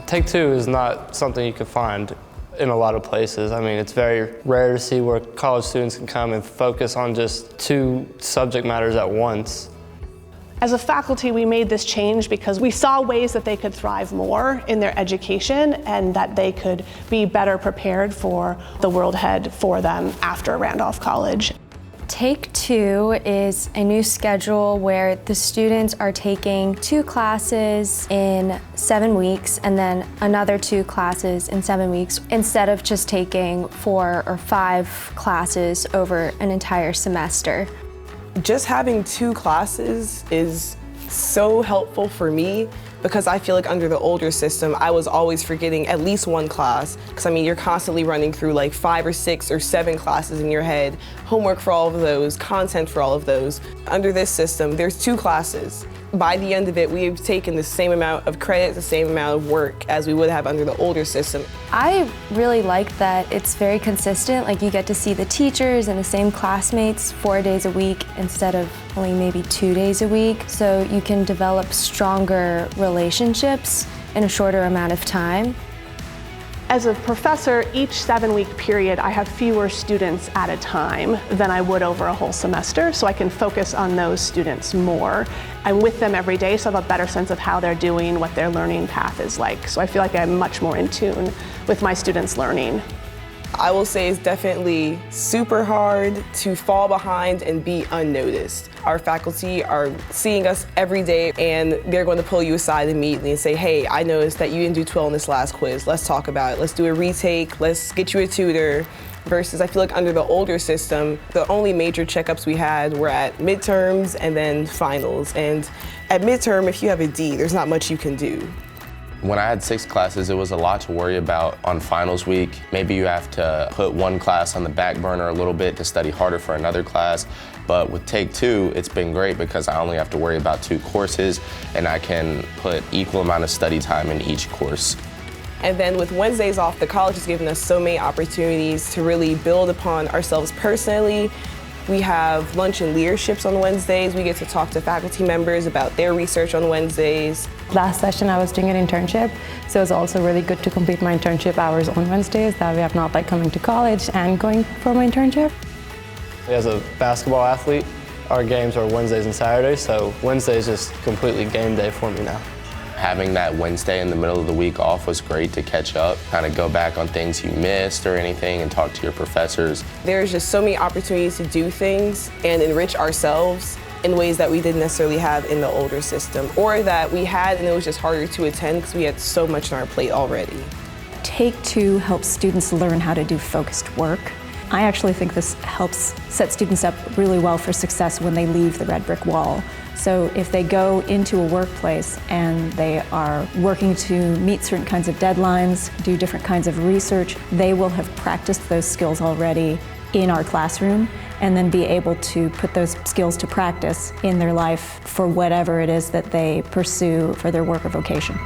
Take Two is not something you can find in a lot of places. I mean, it's very rare to see where college students can come and focus on just two subject matters at once. As a faculty, we made this change because we saw ways that they could thrive more in their education and that they could be better prepared for the world ahead for them after Randolph College. Take Two is a new schedule where the students are taking 2 classes in 7 weeks and then another 2 classes in 7 weeks instead of just taking 4 or 5 classes over an entire semester. Just having 2 classes is so helpful for me because I feel like under the older system, I was always forgetting at least 1 class. Because I mean, you're constantly running through like 5 or 6 or 7 classes in your head, homework for all of those, content for all of those. Under this system, there's 2 classes. By the end of it, we've taken the same amount of credit, the same amount of work as we would have under the older system. I really like that it's very consistent, like you get to see the teachers and the same classmates 4 days a week instead of only maybe 2 days a week, so you can develop stronger relationships in a shorter amount of time. As a professor, each 7-week period, I have fewer students at a time than I would over a whole semester, so I can focus on those students more. I'm with them every day, so I have a better sense of how they're doing, what their learning path is like. So I feel like I'm much more in tune with my students' learning. I will say it's definitely super hard to fall behind and be unnoticed. Our faculty are seeing us every day and they're going to pull you aside immediately and say, hey, I noticed that you didn't do 12 on this last quiz. Let's talk about it. Let's do a retake. Let's get you a tutor. Versus I feel like under the older system, the only major checkups we had were at midterms and then finals. And at midterm, if you have a D, there's not much you can do. When I had 6 classes, it was a lot to worry about on finals week. Maybe you have to put 1 class on the back burner a little bit to study harder for another class. But with Take Two, it's been great because I only have to worry about 2 courses and I can put equal amount of study time in each course. And then with Wednesdays off, the college has given us so many opportunities to really build upon ourselves personally. We have lunch and leaderships on Wednesdays. We get to talk to faculty members about their research on Wednesdays. Last session I was doing an internship, so it's also really good to complete my internship hours on Wednesdays. That way I'm not like coming to college and going for my internship. As a basketball athlete, our games are Wednesdays and Saturdays, so Wednesday is just completely game day for me now. Having that Wednesday in the middle of the week off was great to catch up, kind of go back on things you missed or anything and talk to your professors. There's just so many opportunities to do things and enrich ourselves in ways that we didn't necessarily have in the older system, or that we had and it was just harder to attend because we had so much on our plate already. Take Two helps students learn how to do focused work. I actually think this helps set students up really well for success when they leave the red brick wall. So if they go into a workplace and they are working to meet certain kinds of deadlines, do different kinds of research, they will have practiced those skills already in our classroom and then be able to put those skills to practice in their life for whatever it is that they pursue for their work or vocation.